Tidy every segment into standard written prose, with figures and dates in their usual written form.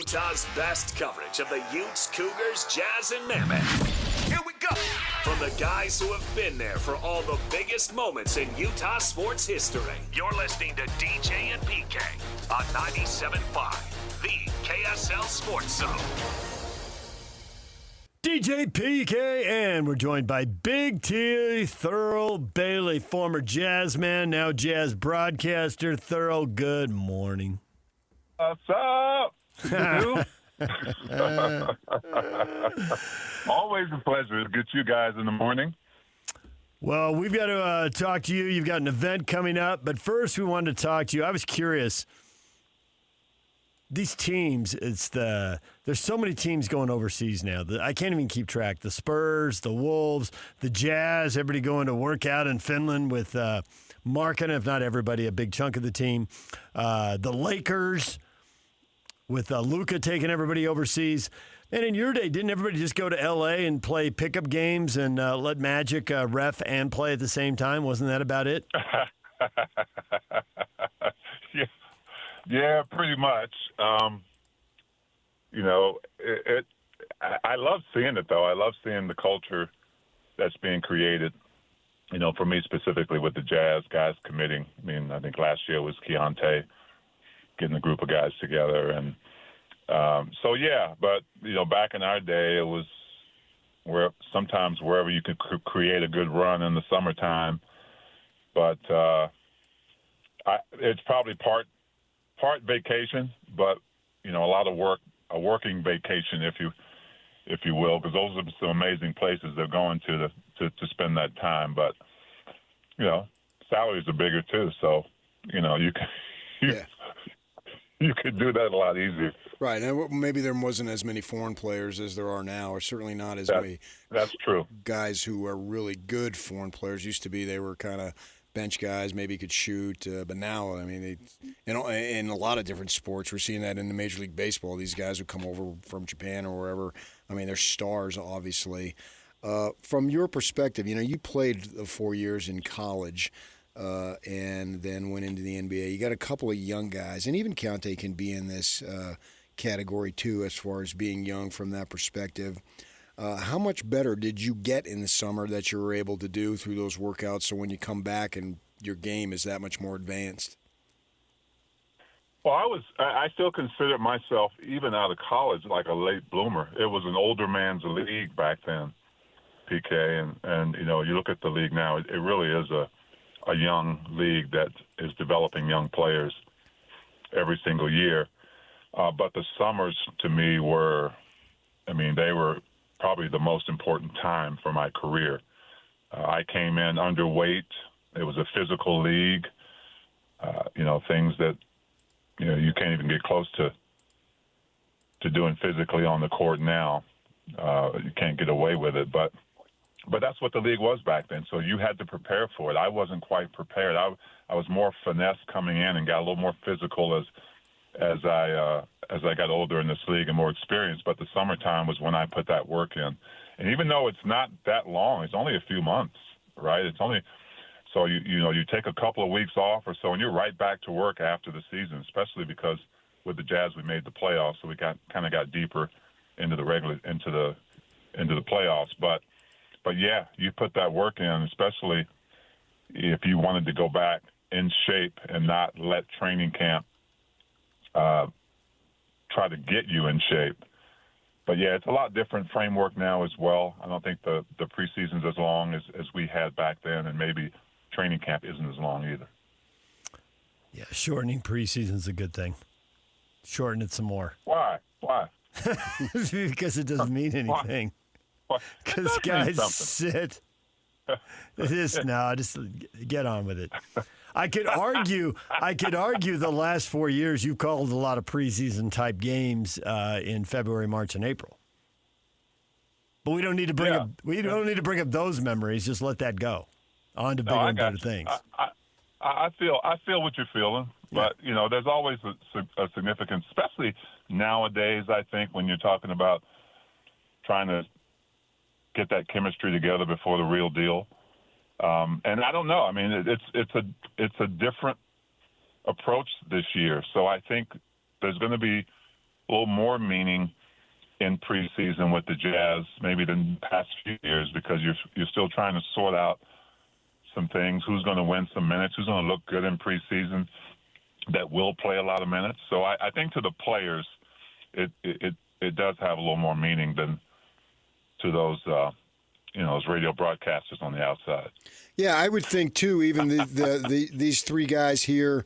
Utah's best coverage of the Utes, Cougars, Jazz, and Mammoth. Here we go. From the guys who have been there for all the biggest moments in Utah sports history. You're listening to DJ and PK on 97.5, the KSL Sports Zone. DJ PK, and we're joined by Big T, Thurl Bailey, former Jazz man, now Jazz broadcaster. Thurl, good morning. What's up? Always a pleasure to get you guys in the morning. Well, we've got to talk to you. You've got an event coming up, but first we wanted to talk to you. I was curious. These teams, there's so many teams going overseas now that I can't even keep track. The Spurs, the Wolves, the Jazz, everybody going to work out in Finland with Markkanen, if not everybody, a big chunk of the team. The Lakers with Luka taking everybody overseas. And in your day, didn't everybody just go to L.A. and play pickup games and let Magic ref and play at the same time? Wasn't that about it? Yeah, pretty much. I love seeing it, though. I love seeing the culture that's being created, for me specifically with the Jazz guys committing. I mean, I think last year was Keyonte getting a group of guys together. And but, back in our day, it was sometimes wherever you could create a good run in the summertime. But it's probably part vacation, but a lot of work, a working vacation, if you will, because those are some amazing places they're going to spend that time. But salaries are bigger too, so you could do that a lot easier. Right, and maybe there wasn't as many foreign players as there are now, or certainly not as many. That's true. Guys who are really good foreign players. Used to be they were kind of bench guys, maybe could shoot, but now, I mean, in a lot of different sports, we're seeing that in the Major League Baseball. These guys who come over from Japan or wherever, I mean, they're stars, obviously. From your perspective, you played 4 years in college and then went into the NBA. You got a couple of young guys, and even Keyonte can be in this category too as far as being young from that perspective. How much better did you get in the summer that you were able to do through those workouts so when you come back and your game is that much more advanced? Well, I still consider myself, even out of college, like a late bloomer. It was an older man's league back then, PK, and you look at the league now, it really is a young league that is developing young players every single year. But the summers, to me, they were probably the most important time for my career. I came in underweight. It was a physical league. Things that you can't even get close to doing physically on the court now. You can't get away with it, but that's what the league was back then. So you had to prepare for it. I wasn't quite prepared. I was more finesse coming in and got a little more physical as I got older in this league and more experienced. But the summertime was when I put that work in. And even though it's not that long, it's only a few months, right? It's only so you take a couple of weeks off or so, and you're right back to work after the season. Especially because with the Jazz we made the playoffs, so we got deeper into the playoffs. But yeah, you put that work in, especially if you wanted to go back in shape and not let training camp try to get you in shape. But yeah, it's a lot different framework now as well. I don't think the preseason's as long as we had back then, and maybe training camp isn't as long either. Yeah, shortening preseason's a good thing. Shorten it some more. Why? Because it doesn't mean anything. Because guys sit. Just get on with it. I could argue the last 4 years you've called a lot of preseason type games in February, March, and April. But we don't need to bring up those memories. Just let that go. On to bigger and better things. I feel what you're feeling, but there's always a significance, especially nowadays. I think when you're talking about trying to get that chemistry together before the real deal. And I don't know. I mean, it's a different approach this year. So I think there's going to be little more meaning in preseason with the Jazz maybe than the past few years because you're still trying to sort out some things. Who's going to win some minutes? Who's going to look good in preseason that will play a lot of minutes? So I think to the players, it does have a little more meaning than to those those radio broadcasters on the outside. Yeah, I would think too. Even these three guys here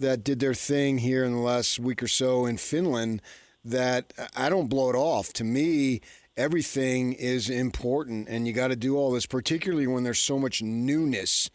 that did their thing here in the last week or so in Finland, that I don't blow it off. To me, everything is important, and you got to do all this, particularly when there's so much newness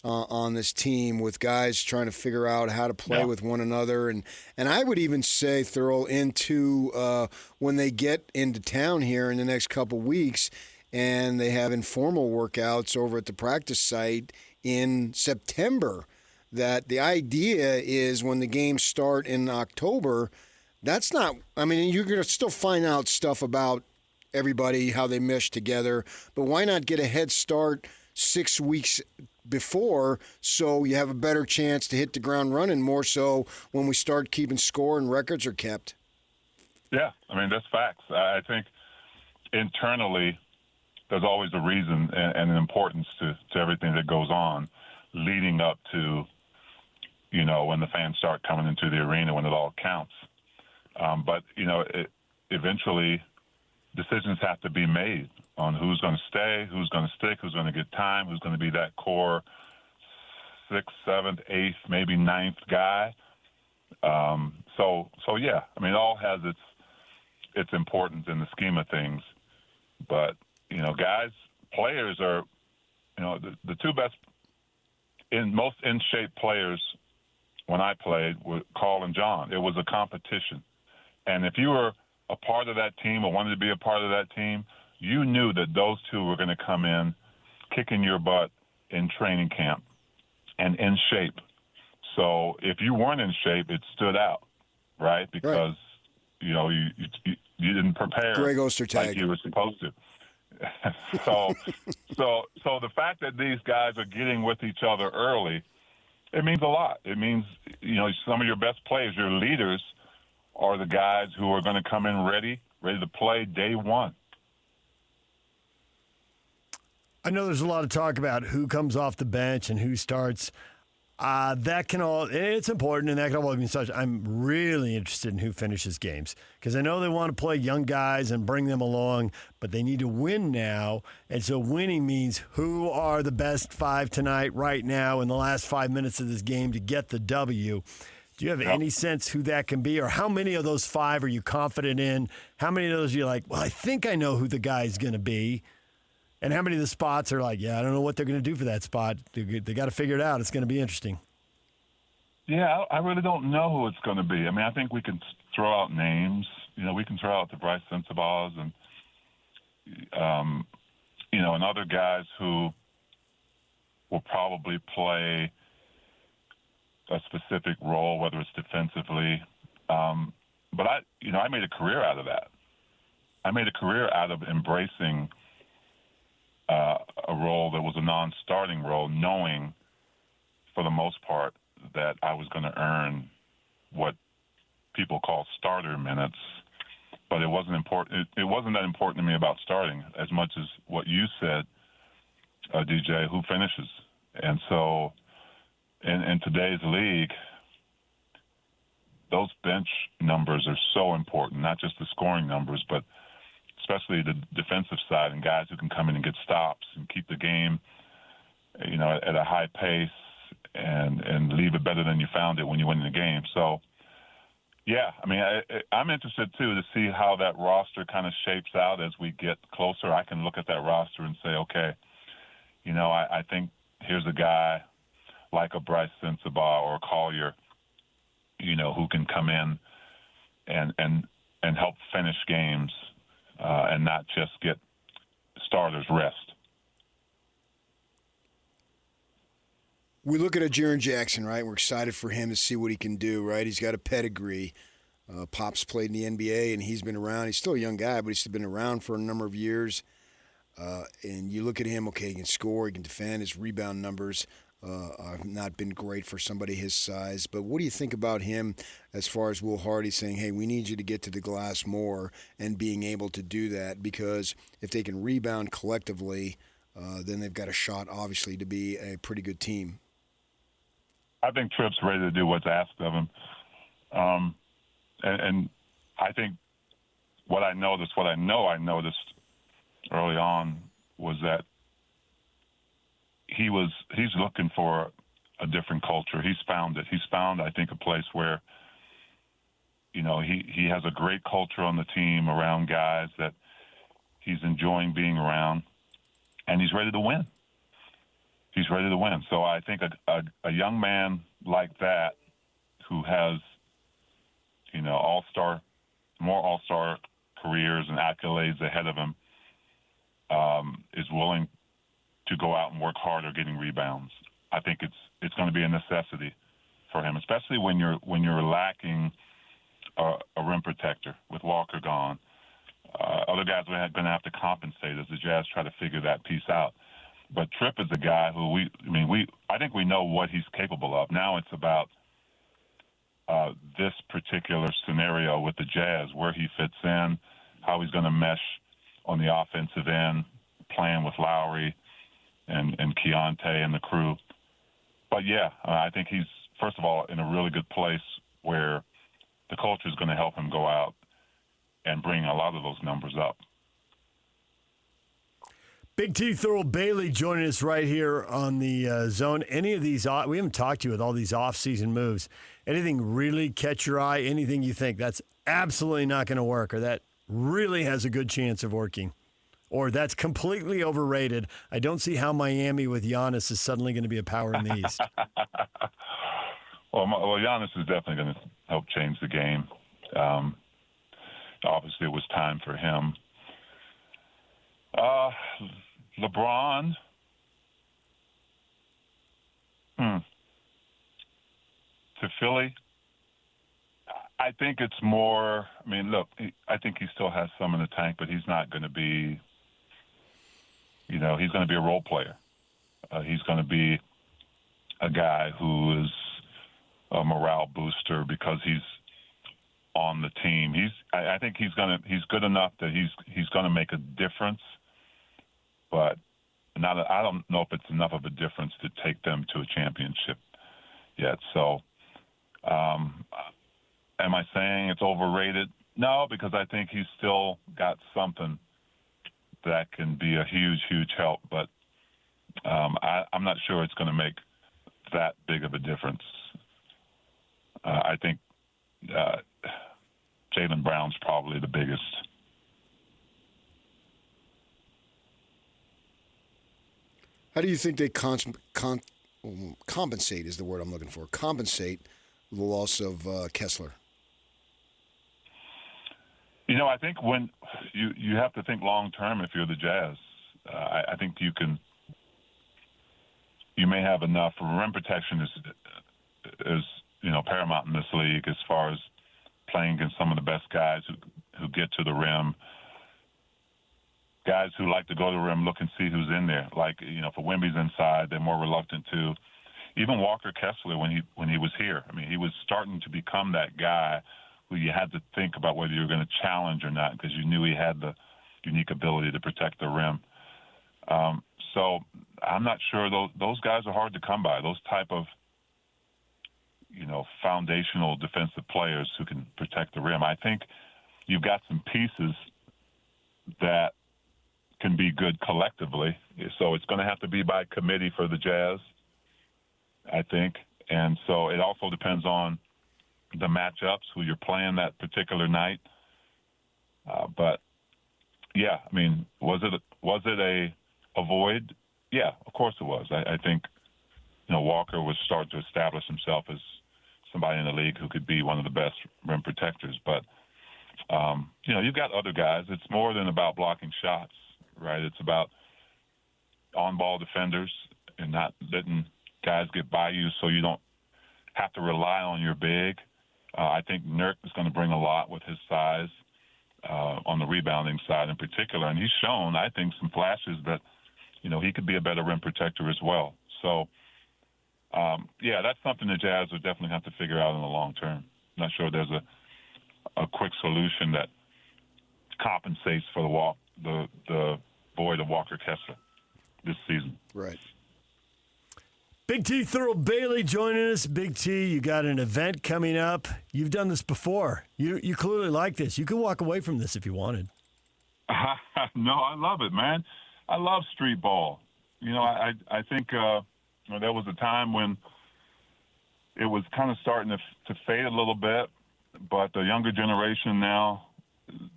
on this team with guys trying to figure out how to play with one another. And I would even say, Thurl, into when they get into town here in the next couple weeks and they have informal workouts over at the practice site in September, that the idea is when the games start in October, that's not – I mean, you're going to still find out stuff about everybody, how they mesh together, but why not get a head start 6 weeks before so you have a better chance to hit the ground running more so when we start keeping score and records are kept? Yeah, I mean, that's facts. I think internally there's always a reason and an importance to everything that goes on leading up to, when the fans start coming into the arena, when it all counts. But eventually decisions have to be made on who's going to stay, who's going to stick, who's going to get time, who's going to be that core 6th, 7th, 8th, maybe 9th guy. So yeah, I mean, it all has its importance in the scheme of things. But, players are, the two best, most in-shape players when I played were Carl and John. It was a competition. And if you were a part of that team or wanted to be a part of that team, you knew that those two were going to come in kicking your butt in training camp and in shape. So if you weren't in shape, it stood out, right? Because, you didn't prepare Greg Ostertag. like you were supposed to. So the fact that these guys are getting with each other early, it means a lot. It means, some of your best players, your leaders, are the guys who are going to come in ready to play day one. I know there's a lot of talk about who comes off the bench and who starts. It's important, and that can all be such. I'm really interested in who finishes games because I know they want to play young guys and bring them along, but they need to win now. And so winning means who are the best five tonight, right now, in the last 5 minutes of this game to get the W. Do you have any sense who that can be, or how many of those five are you confident in? How many of those are you like, well, I think I know who the guy's going to be? And how many of the spots are like, yeah, I don't know what they're going to do for that spot. They got to figure it out. It's going to be interesting. Yeah, I really don't know who it's going to be. I mean, I think we can throw out names. We can throw out the Bryce Sensabaugh and, and other guys who will probably play a specific role, whether it's defensively. But I made a career out of that. I made a career out of embracing a role that was a non-starting role, knowing for the most part that I was going to earn what people call starter minutes. But it wasn't important. It wasn't that important to me about starting as much as what you said, DJ, who finishes. And so in today's league, those bench numbers are so important, not just the scoring numbers, but especially the defensive side and guys who can come in and get stops and keep the game, at a high pace and leave it better than you found it when you win the game. So, yeah, I mean, I'm interested, too, to see how that roster kind of shapes out as we get closer. I can look at that roster and say, okay, I think here's a guy like a Bryce Sensabaugh or a Collier, who can come in and help finish games and not just get starters rest. We look at a Jaren Jackson, right? We're excited for him to see what he can do, right? He's got a pedigree. Pop's played in the NBA, and he's been around. He's still a young guy, but he's been around for a number of years. And you look at him, okay, he can score, he can defend, his rebound numbers. have not been great for somebody his size. But what do you think about him as far as Will Hardy saying, hey, we need you to get to the glass more, and being able to do that? Because if they can rebound collectively, then they've got a shot, obviously, to be a pretty good team. I think Tripp's ready to do what's asked of him. And I think what I noticed early on was that he's looking for a different culture. He's found it. He's found, I think, a place where, he has a great culture on the team around guys that he's enjoying being around, and he's ready to win. He's ready to win. So I think a young man like that who has, more all-star careers and accolades ahead of him is willing to go out and work harder getting rebounds. I think it's going to be a necessity for him, especially when you're lacking a rim protector with Walker gone. Other guys are going to have to compensate as the Jazz try to figure that piece out. But Tripp is a guy who I think we know what he's capable of. Now it's about this particular scenario with the Jazz, where he fits in, how he's going to mesh on the offensive end, playing with Lowry and Keyonte and the crew. But, yeah, I think he's, first of all, in a really good place where the culture is going to help him go out and bring a lot of those numbers up. Big T, Thurl Bailey joining us right here on the Zone. Any of these, we haven't talked to you with all these off-season moves. Anything really catch your eye? Anything you think that's absolutely not going to work, or that really has a good chance of working, or that's completely overrated? I don't see how Miami with Giannis is suddenly going to be a power in the East. Well, Giannis is definitely going to help change the game. Obviously, it was time for him. LeBron. To Philly, I think it's more. I mean, look, I think he still has some in the tank, but he's not going to be. He's going to be a role player. He's going to be a guy who is a morale booster because he's on the team. I think he's good enough that he's going to make a difference, but I don't know if it's enough of a difference to take them to a championship yet. So, am I saying it's overrated? No, because I think he's still got something that can be a huge, huge help, but I'm not sure it's going to make that big of a difference. I think Jaylen Brown's probably the biggest. How do you think they compensate is the word I'm looking for, compensate the loss of Kessler? I think when you have to think long term if you're the Jazz. I think you may have enough. Rim protection is paramount in this league as far as playing against some of the best guys who get to the rim. Guys who like to go to the rim, look and see who's in there. Like, for Wemby's inside, they're more reluctant to. Even Walker Kessler, when he was here, he was starting to become that guy who you had to think about whether you were going to challenge or not because you knew he had the unique ability to protect the rim. So I'm not sure. Those guys are hard to come by, those type of, foundational defensive players who can protect the rim. I think you've got some pieces that can be good collectively. So it's going to have to be by committee for the Jazz, I think. And so it also depends on the matchups, who you're playing that particular night. But yeah, was it a void? Yeah, of course it was. I think, Walker was starting to establish himself as somebody in the league who could be one of the best rim protectors. But, you've got other guys. It's more than about blocking shots, right? It's about on-ball defenders and not letting guys get by you so you don't have to rely on your big. I think Nurk is going to bring a lot with his size on the rebounding side in particular. And he's shown, I think, some flashes that, he could be a better rim protector as well. So yeah, that's something the Jazz would definitely have to figure out in the long term. Not sure there's a quick solution that compensates for the void of Walker Kessler this season. Right. Big T, Thurl Bailey joining us. Big T, you got an event coming up. You've done this before. You clearly like this. You could walk away from this if you wanted. No, I love it, man. I love street ball. You know, I think there was a time when it was kind of starting to fade a little bit, but the younger generation now,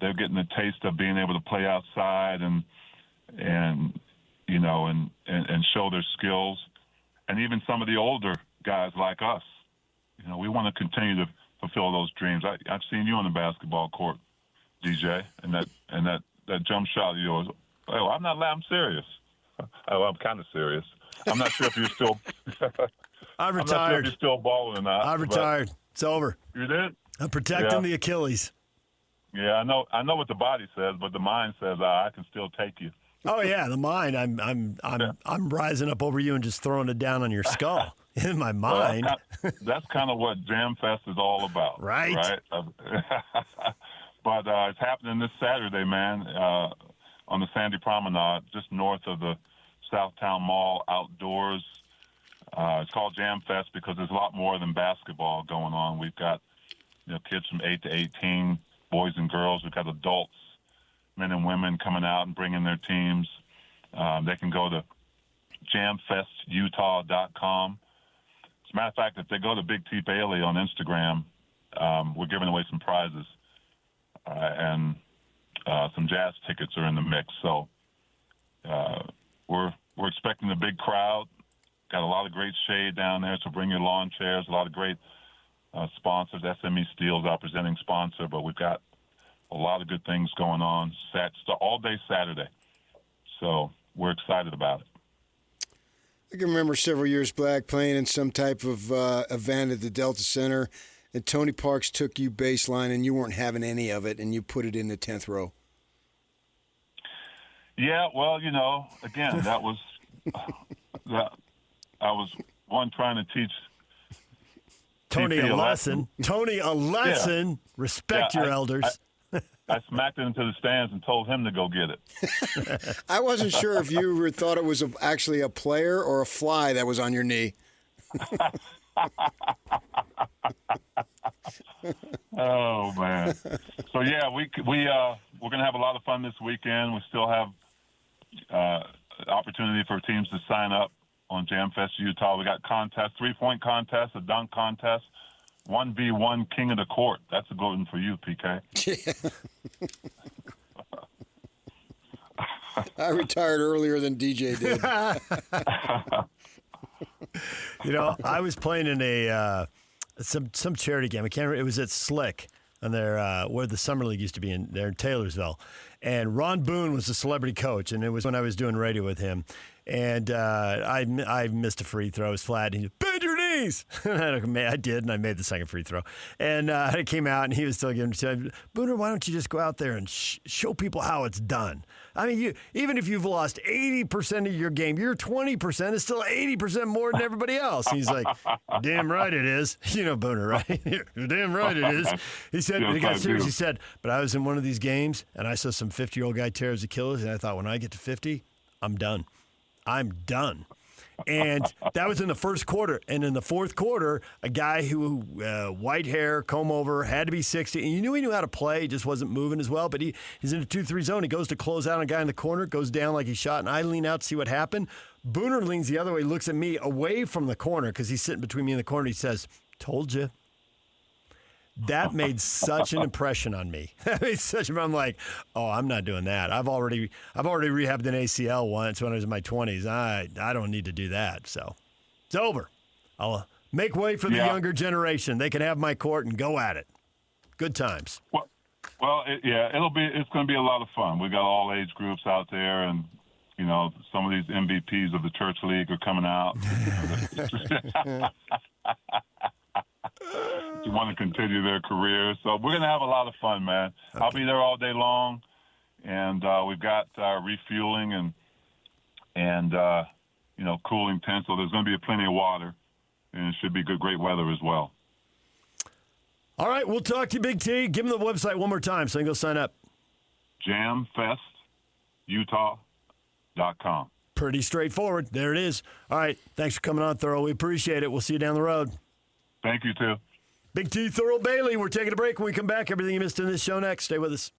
they're getting a taste of being able to play outside and you know, and show their skills. And even some of the older guys like us, you know, we want to continue to fulfill those dreams. I've seen you on the basketball court, DJ, and that jump shot of yours. Oh, I'm serious. Oh, I'm kind of serious. I'm not sure if you're still. I retired. I'm not sure if you're still balling or not. I retired. It's over. You did? I'm protecting the Achilles. Yeah, I know what the body says, but the mind says I can still take you. Oh yeah, the mind. I'm rising up over you and just throwing it down on your skull. In my mind. Well, that's kind of what Jam Fest is all about. Right. But it's happening this Saturday, man, on the Sandy Promenade, just north of the Southtown Mall, outdoors. It's called Jam Fest because there's a lot more than basketball going on. We've got kids from 8 to 18, boys and girls. We've got adults, men and women coming out and bringing their teams. They can go to jamfestutah.com. As a matter of fact, if they go to Big T Bailey on Instagram, we're giving away some prizes, and some Jazz tickets are in the mix. So we're expecting a big crowd. Got a lot of great shade down there, so bring your lawn chairs. A lot of great sponsors. SME Steel's our presenting sponsor, but we've got a lot of good things going on all day Saturday. So we're excited about it. I can remember several years back playing in some type of event at the Delta Center, and Tony Parks took you baseline, and you weren't having any of it, and you put it in the 10th row. Yeah, well, again, that was I was one trying to teach Tony a lesson. Tony a lesson. Yeah. Respect your elders. I smacked it into the stands and told him to go get it. I wasn't sure if you thought it was actually a player or a fly that was on your knee. Oh man! So yeah, we're gonna have a lot of fun this weekend. We still have opportunity for teams to sign up on Jam Fest Utah. We got contests, 3-point contest, a dunk contest, 1v1 King of the Court. That's a good one for you, PK. I retired earlier than DJ did. I was playing in a some charity game. I can't remember. It was at Slick, and where the summer league used to be in Taylorsville. And Ron Boone was the celebrity coach, and it was when I was doing radio with him. And I missed a free throw. It was flat. And he said, bend your knees. I did, and I made the second free throw. And I came out, and he was still giving it. Booner, why don't you just go out there and show people how it's done? I mean, even if you've lost 80% of your game, your 20% is still 80% more than everybody else. And he's like, damn right it is. Booner, right? You're damn right it is. He said, he got serious. He said, but I was in one of these games, and I saw some 50-year-old guy tear his Achilles, and I thought, when I get to 50, I'm done. And that was in the first quarter. And in the fourth quarter, a guy who, white hair, comb over, had to be 60. And you knew he knew how to play. He just wasn't moving as well. But he's in a 2-3 zone. He goes to close out on a guy in the corner, goes down like he shot. And I lean out to see what happened. Booner leans the other way, looks at me away from the corner because he's sitting between me and the corner. He says, told you. That made such an impression on me. I'm like, oh, I'm not doing that. I've already rehabbed an ACL once when I was in my 20s. I don't need to do that. So it's over. I'll make way for the younger generation. They can have my court and go at it. Good times. Well, it's going to be a lot of fun. We got all age groups out there, and some of these MVPs of the church league are coming out. To want to continue their careers. So we're going to have a lot of fun, man. Okay. I'll be there all day long, and we've got refueling and cooling tents, so there's going to be plenty of water and it should be great weather as well. All right, we'll talk to you, Big T. Give them the website one more time so they can go sign up. JamFestUtah.com. Pretty straightforward. There it is. All right, thanks for coming on, Thurl. We appreciate it. We'll see you down the road. Thank you, too. Big T, Thurl Bailey. We're taking a break. When we come back, everything you missed in this show next. Stay with us.